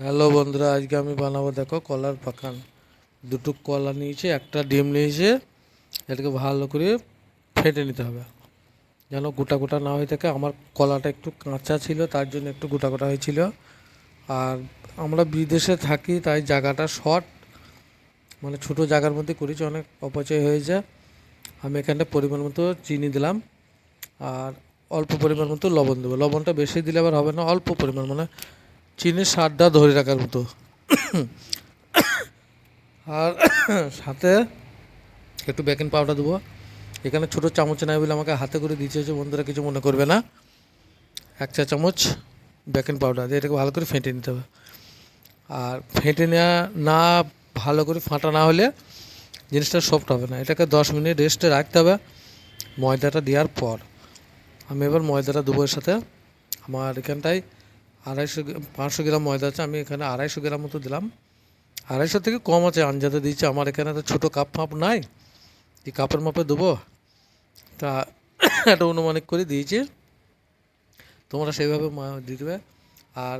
Hello বন্ধুরা, আজকে আমি বানাবো দেখো কলার পাকান। দুটো কলা নিয়েছি, একটা ডিম নিয়েছি। এটাকে ভালো করে ফেটে নিতে হবে যেন গোটা গোটা না হয়ে থাকে। আমার কলাটা একটু কাঁচা ছিল, তার জন্য একটু গোটা গোটা হয়েছিল। আর আমরা বিদেশে থাকি, তাই জায়গাটা শর্ট, মানে ছোটো জায়গার মধ্যে করেছি, অনেক অপচয় হয়ে যায়। আমি এখানটা পরিমাণ মতো চিনি দিলাম, আর অল্প পরিমাণ মতো লবণ দেবো। লবণটা বেশি দিলে আবার হবে না, অল্প পরিমাণ, মানে চিনির স্বাদটা ধরে রাখার মতো। আর সাথে একটু বেকিং পাউডার দেবো। এখানে ছোটো চামচে নাই বলে আমাকে হাতে করে দিচ্ছে, হচ্ছে বন্ধুরা কিছু মনে করবে না। 1 চা চামচ বেকিং পাউডার দিয়ে এটাকে ভালো করে ফেটে নিতে হবে। আর ফেটে নেওয়া না, ভালো করে ফাটা না হলে জিনিসটা সফট হবে না। এটাকে 10 মিনিট রেস্টে রাখতে হবে ময়দাটা দেওয়ার পর। আমি এবার ময়দাটা দেবো এর সাথে। আমার এখানটায় 500 গ্রাম ময়দা আছে, আমি এখানে 250 গ্রাম মতো দিলাম। 250 থেকে কম আছে, আঞ্জাতে দিয়েছি। আমার এখানে তো ছোটো কাপ ফাপ নাই, এই কাপের মাপে দেবো, তা একটা অনুমানিক করে দিয়েছি। তোমরা সেইভাবে দিয়ে দেবে। আর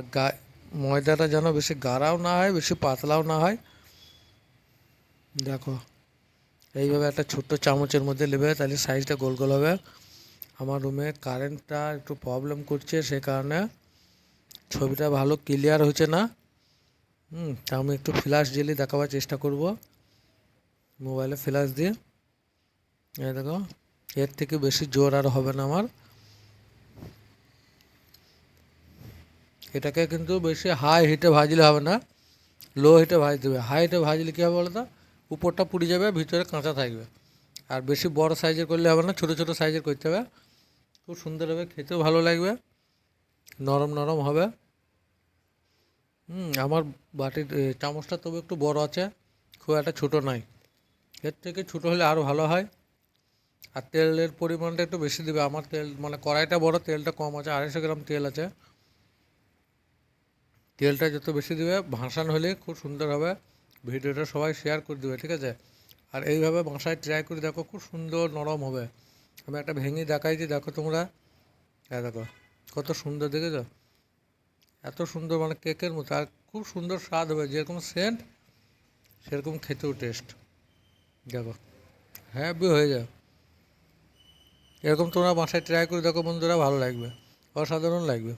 ময়দাটা যেন বেশি গাঢ়াও না হয়, বেশি পাতলাও না হয়। দেখো এইভাবে একটা ছোট্ট চামচের মধ্যে নেবে, তাহলে সাইজটা গোল গোল হবে। আমার রুমে কারেন্টটা একটু প্রবলেম করছে, সে কারণে ছবিটা ভালো ক্লিয়ার হচ্ছে না। তা আমি একটু ফ্ল্যাশ জ্বেলে দেখাবার চেষ্টা করব, মোবাইলে ফ্ল্যাশ দিয়ে। এই দেখো, এর থেকে বেশি জোর আর হবে না আমার। এটাকে কিন্তু বেশি হাই হিটে ভাজলে হবে না, লো হিটে ভাজতে হবে। হাই হিটে ভাজলে কী হবে বলো তো, উপরটা পুড়ে যাবে, ভিতরে কাঁচা থাকবে। আর বেশি বড় সাইজের করলে হবে না, ছোটো ছোটো সাইজের করতে হবে। খুব সুন্দর হবে, খেতেও ভালো লাগবে, নরম নরম হবে। আমার বাটির চামচটা তবু একটু বড় আছে, খুব একটা ছোটো নাই। এর থেকে ছোটো হলে আরও ভালো হয়। আর তেলের পরিমাণটা একটু বেশি দেবে। আমার তেল মানে কড়াইটা বড়, তেলটা কম আছে, 250 গ্রাম তেল আছে। তেলটা যত বেশি দেবে, ভাসান হলে খুব সুন্দর হবে। ভিডিওটা সবাই শেয়ার করে দেবে, ঠিক আছে? আর এইভাবে বাসায় ট্রাই করে দেখো, খুব সুন্দর নরম হবে। আমি একটা ভেঙে দেখাইছি, দেখো তোমরা। হ্যাঁ দেখো কত সুন্দর, দেখেছো? এত সুন্দর, মানে কেকের মতো। আর খুব সুন্দর স্বাদ হবে, যেরকম সেন্ট সেরকম খেতেও টেস্ট। দেখো হ্যাপি হয়ে যায়। এরকম তোমরা বাসায় ট্রাই করে দেখো বন্ধুরা, ভালো লাগবে, অসাধারণ লাগবে।